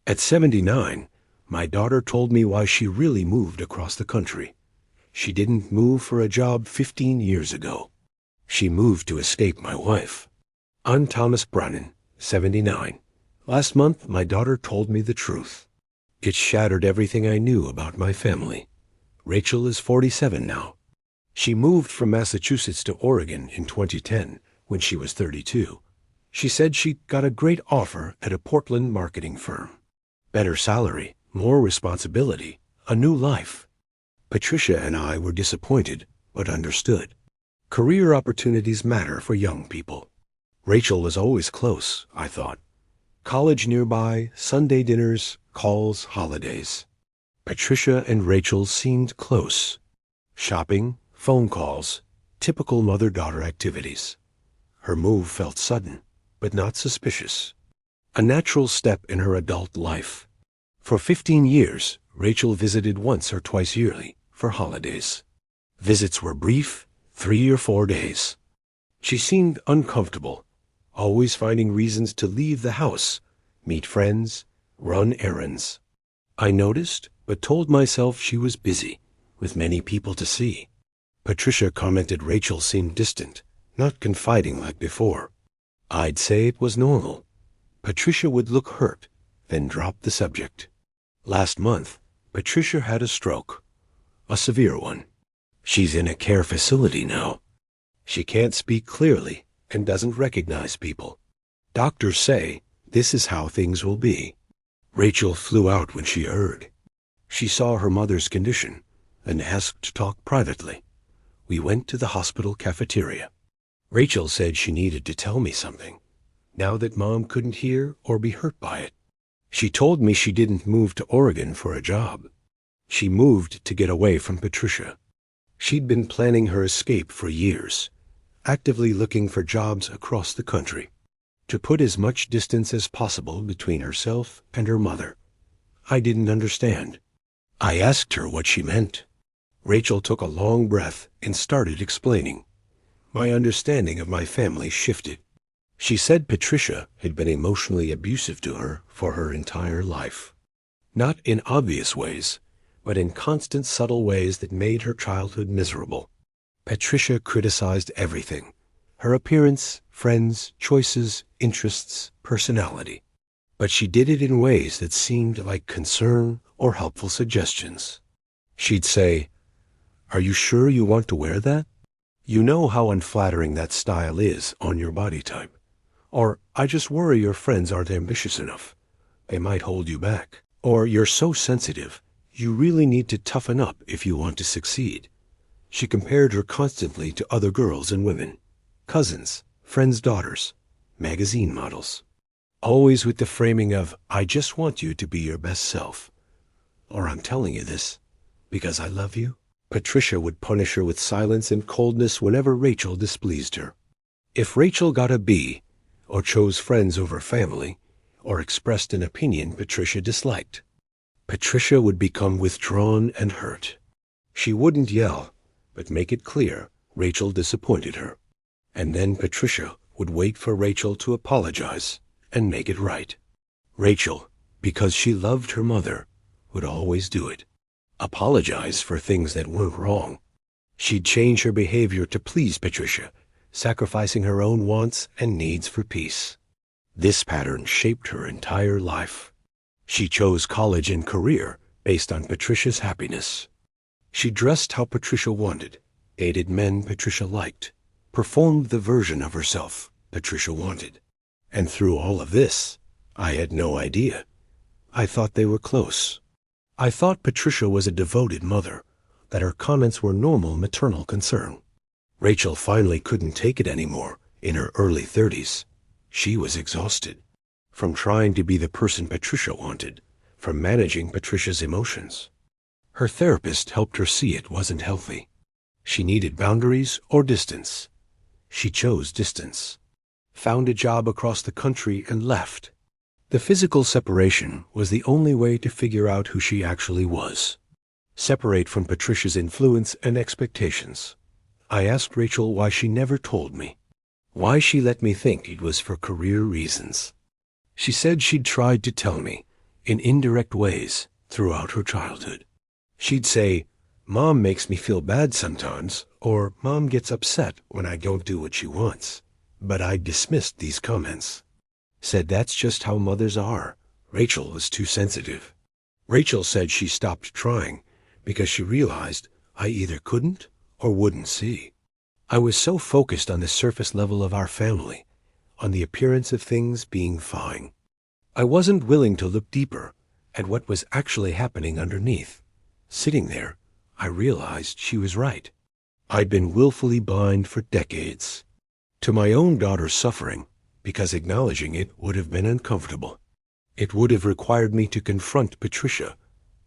At 79, my daughter told me why she really moved across the country. She didn't move for a job 15 years ago. She moved to escape my wife. I'm Thomas Brennan, 79. Last month, my daughter told me the truth. It shattered everything I knew about my family. Rachel is 47 now. She moved from Massachusetts to Oregon in 2010 when she was 32. She said she got a great offer at a Portland marketing firm. Better salary, more responsibility, a new life. Patricia and I were disappointed, but understood. Career opportunities matter for young people. Rachel was always close, I thought. College nearby, Sunday dinners, calls, holidays. Patricia and Rachel seemed close. Shopping, phone calls, typical mother-daughter activities. Her move felt sudden, but not suspicious. A natural step in her adult life. For 15 years, Rachel visited once or twice yearly for holidays. Visits were brief, 3 or 4 days. She seemed uncomfortable, always finding reasons to leave the house, meet friends, run errands. I noticed, but told myself she was busy, with many people to see. Patricia commented Rachel seemed distant, not confiding like before. I'd say it was normal. Patricia would look hurt, then drop the subject. Last month, Patricia had a stroke, a severe one. She's in a care facility now. She can't speak clearly and doesn't recognize people. Doctors say this is how things will be. Rachel flew out when she heard. She saw her mother's condition and asked to talk privately. We went to the hospital cafeteria. Rachel said she needed to tell me something, now that Mom couldn't hear or be hurt by it. She told me she didn't move to Oregon for a job. She moved to get away from Patricia. She'd been planning her escape for years, actively looking for jobs across the country, to put as much distance as possible between herself and her mother. I didn't understand. I asked her what she meant. Rachel took a long breath and started explaining. My understanding of my family shifted. She said Patricia had been emotionally abusive to her for her entire life. Not in obvious ways, but in constant subtle ways that made her childhood miserable. Patricia criticized everything. Her appearance, friends, choices, interests, personality. But she did it in ways that seemed like concern or helpful suggestions. She'd say, "Are you sure you want to wear that? You know how unflattering that style is on your body type." Or, "I just worry your friends aren't ambitious enough. They might hold you back." Or, "You're so sensitive. You really need to toughen up if you want to succeed." She compared her constantly to other girls and women, cousins, friends' daughters, magazine models. Always with the framing of, "I just want you to be your best self." Or, "I'm telling you this because I love you." Patricia would punish her with silence and coldness whenever Rachel displeased her. If Rachel got a B, or chose friends over family, or expressed an opinion Patricia disliked, Patricia would become withdrawn and hurt. She wouldn't yell, but make it clear Rachel disappointed her. And then Patricia would wait for Rachel to apologize and make it right. Rachel, because she loved her mother, would always do it. Apologize for things that weren't wrong. She'd change her behavior to please Patricia, sacrificing her own wants and needs for peace. This pattern shaped her entire life. She chose college and career based on Patricia's happiness. She dressed how Patricia wanted, dated men Patricia liked, performed the version of herself Patricia wanted. And through all of this, I had no idea. I thought they were close. I thought Patricia was a devoted mother, that her comments were normal maternal concern. Rachel finally couldn't take it anymore in her early 30s. She was exhausted from trying to be the person Patricia wanted, from managing Patricia's emotions. Her therapist helped her see it wasn't healthy. She needed boundaries or distance. She chose distance, found a job across the country and left. The physical separation was the only way to figure out who she actually was. Separate from Patricia's influence and expectations. I asked Rachel why she never told me, why she let me think it was for career reasons. She said she'd tried to tell me, in indirect ways throughout her childhood. She'd say, "Mom makes me feel bad sometimes," or "Mom gets upset when I don't do what she wants." But I dismissed these comments. Said that's just how mothers are. Rachel was too sensitive. Rachel said she stopped trying because she realized I either couldn't or wouldn't see. I was so focused on the surface level of our family, on the appearance of things being fine. I wasn't willing to look deeper at what was actually happening underneath. Sitting there, I realized she was right. I'd been willfully blind for decades to my own daughter's suffering because acknowledging it would have been uncomfortable. It would have required me to confront Patricia,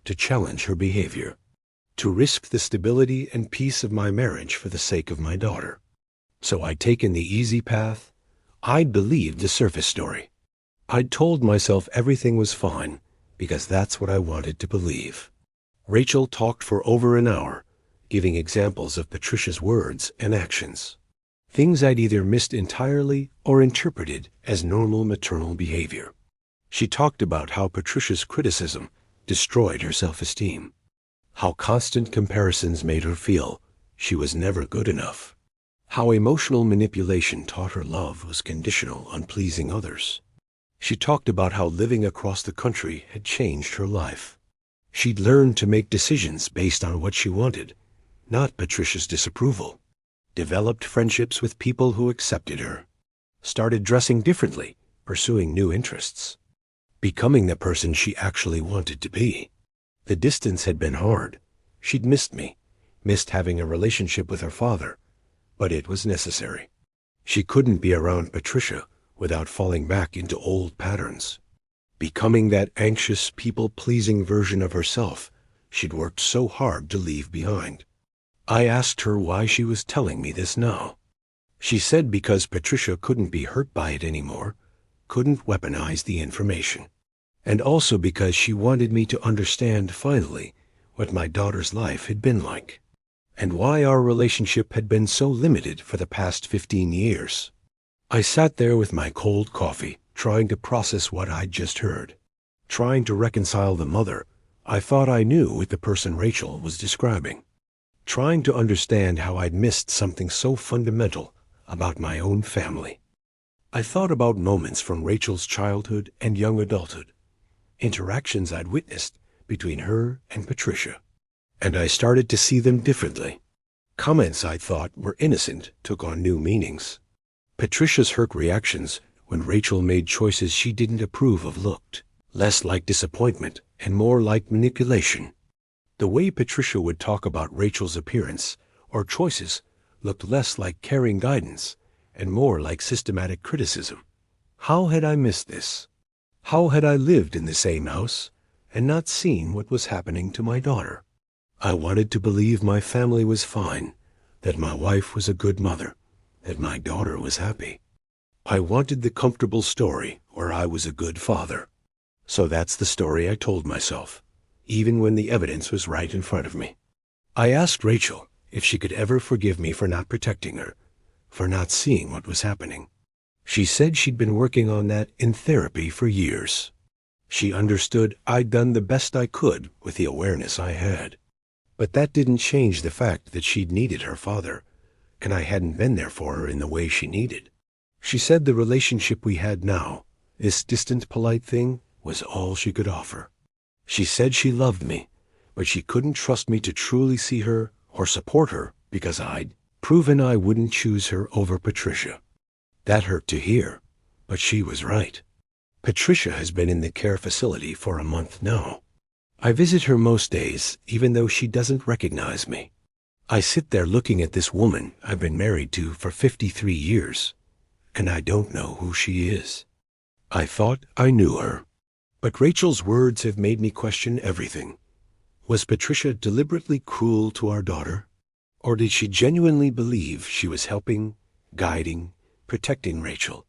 to challenge her behavior, to risk the stability and peace of my marriage for the sake of my daughter. So I'd taken the easy path. I'd believed the surface story. I'd told myself everything was fine because that's what I wanted to believe. Rachel talked for over an hour, giving examples of Patricia's words and actions. Things I'd either missed entirely or interpreted as normal maternal behavior. She talked about how Patricia's criticism destroyed her self-esteem, how constant comparisons made her feel she was never good enough, how emotional manipulation taught her love was conditional on pleasing others. She talked about how living across the country had changed her life. She'd learned to make decisions based on what she wanted, not Patricia's disapproval. Developed friendships with people who accepted her. Started dressing differently, pursuing new interests. Becoming the person she actually wanted to be. The distance had been hard. She'd missed me, missed having a relationship with her father, but it was necessary. She couldn't be around Patricia without falling back into old patterns. Becoming that anxious, people-pleasing version of herself she'd worked so hard to leave behind. I asked her why she was telling me this now. She said because Patricia couldn't be hurt by it anymore, couldn't weaponize the information, and also because she wanted me to understand finally what my daughter's life had been like, and why our relationship had been so limited for the past 15 years. I sat there with my cold coffee, trying to process what I'd just heard, trying to reconcile the mother I thought I knew with the person Rachel was describing, trying to understand how I'd missed something so fundamental about my own family. I thought about moments from Rachel's childhood and young adulthood, interactions I'd witnessed between her and Patricia, and I started to see them differently. Comments I thought were innocent took on new meanings. Patricia's hurt reactions when Rachel made choices she didn't approve of looked less like disappointment and more like manipulation. The way Patricia would talk about Rachel's appearance or choices looked less like caring guidance and more like systematic criticism. How had I missed this? How had I lived in the same house and not seen what was happening to my daughter? I wanted to believe my family was fine, that my wife was a good mother, that my daughter was happy. I wanted the comfortable story where I was a good father. So that's the story I told myself, even when the evidence was right in front of me. I asked Rachel if she could ever forgive me for not protecting her, for not seeing what was happening. She said she'd been working on that in therapy for years. She understood I'd done the best I could with the awareness I had. But that didn't change the fact that she'd needed her father, and I hadn't been there for her in the way she needed. She said the relationship we had now, this distant, polite thing, was all she could offer. She said she loved me, but she couldn't trust me to truly see her or support her because I'd proven I wouldn't choose her over Patricia. That hurt to hear, but she was right. Patricia has been in the care facility for a month now. I visit her most days, even though she doesn't recognize me. I sit there looking at this woman I've been married to for 53 years, and I don't know who she is. I thought I knew her. But Rachel's words have made me question everything. Was Patricia deliberately cruel to our daughter? Or did she genuinely believe she was helping, guiding, protecting Rachel?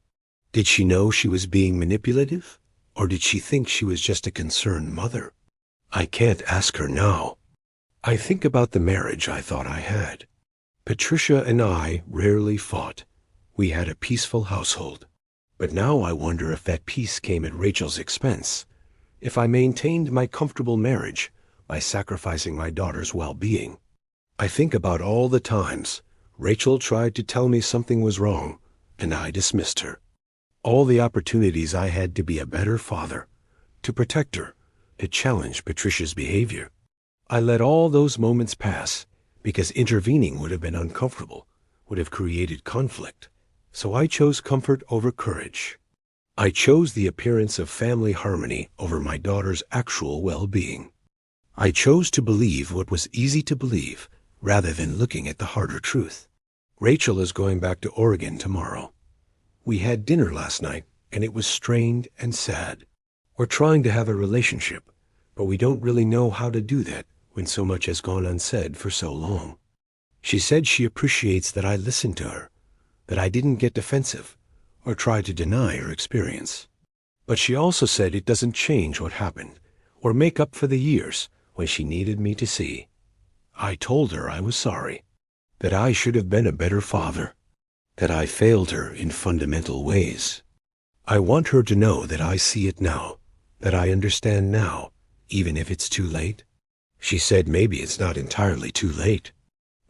Did she know she was being manipulative? Or did she think she was just a concerned mother? I can't ask her now. I think about the marriage I thought I had. Patricia and I rarely fought. We had a peaceful household. But now I wonder if that peace came at Rachel's expense, if I maintained my comfortable marriage by sacrificing my daughter's well-being. I think about all the times Rachel tried to tell me something was wrong, and I dismissed her. All the opportunities I had to be a better father, to protect her, to challenge Patricia's behavior. I let all those moments pass because intervening would have been uncomfortable, would have created conflict. So I chose comfort over courage. I chose the appearance of family harmony over my daughter's actual well-being. I chose to believe what was easy to believe rather than looking at the harder truth. Rachel is going back to Oregon tomorrow. We had dinner last night, and it was strained and sad. We're trying to have a relationship, but we don't really know how to do that when so much has gone unsaid for so long. She said she appreciates that I listened to her, that I didn't get defensive or try to deny her experience. But she also said it doesn't change what happened or make up for the years when she needed me to see. I told her I was sorry, that I should have been a better father, that I failed her in fundamental ways. I want her to know that I see it now, that I understand now, even if it's too late. She said maybe it's not entirely too late.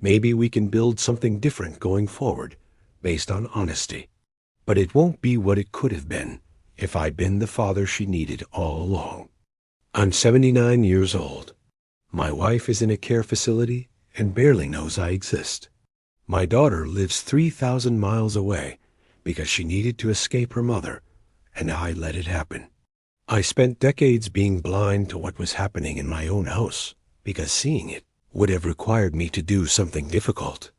Maybe we can build something different going forward, based on honesty. But it won't be what it could have been if I'd been the father she needed all along. I'm 79 years old. My wife is in a care facility and barely knows I exist. My daughter lives 3,000 miles away because she needed to escape her mother, and I let it happen. I spent decades being blind to what was happening in my own house because seeing it would have required me to do something difficult.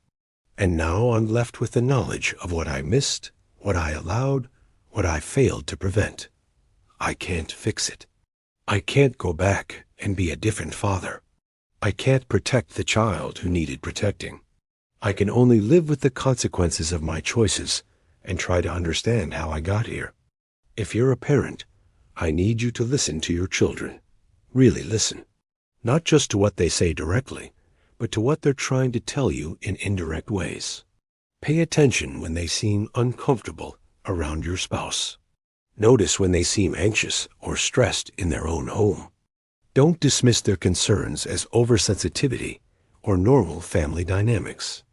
And now I'm left with the knowledge of what I missed, what I allowed, what I failed to prevent. I can't fix it. I can't go back and be a different father. I can't protect the child who needed protecting. I can only live with the consequences of my choices and try to understand how I got here. If you're a parent, I need you to listen to your children. Really listen. Not just to what they say directly, but to what they're trying to tell you in indirect ways. Pay attention when they seem uncomfortable around your spouse. Notice when they seem anxious or stressed in their own home. Don't dismiss their concerns as oversensitivity or normal family dynamics.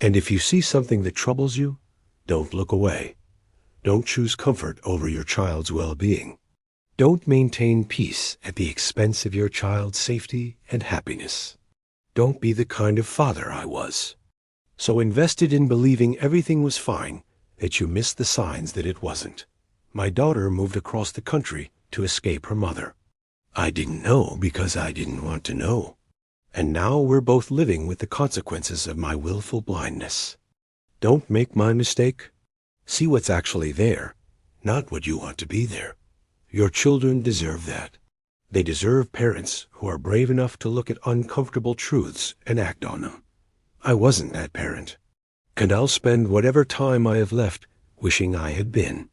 And if you see something that troubles you, don't look away. Don't choose comfort over your child's well-being. Don't maintain peace at the expense of your child's safety and happiness. Don't be the kind of father I was, so invested in believing everything was fine that you missed the signs that it wasn't. My daughter moved across the country to escape her mother. I didn't know because I didn't want to know. And now we're both living with the consequences of my willful blindness. Don't make my mistake. See what's actually there, not what you want to be there. Your children deserve that. They deserve parents who are brave enough to look at uncomfortable truths and act on them. I wasn't that parent, and I'll spend whatever time I have left wishing I had been.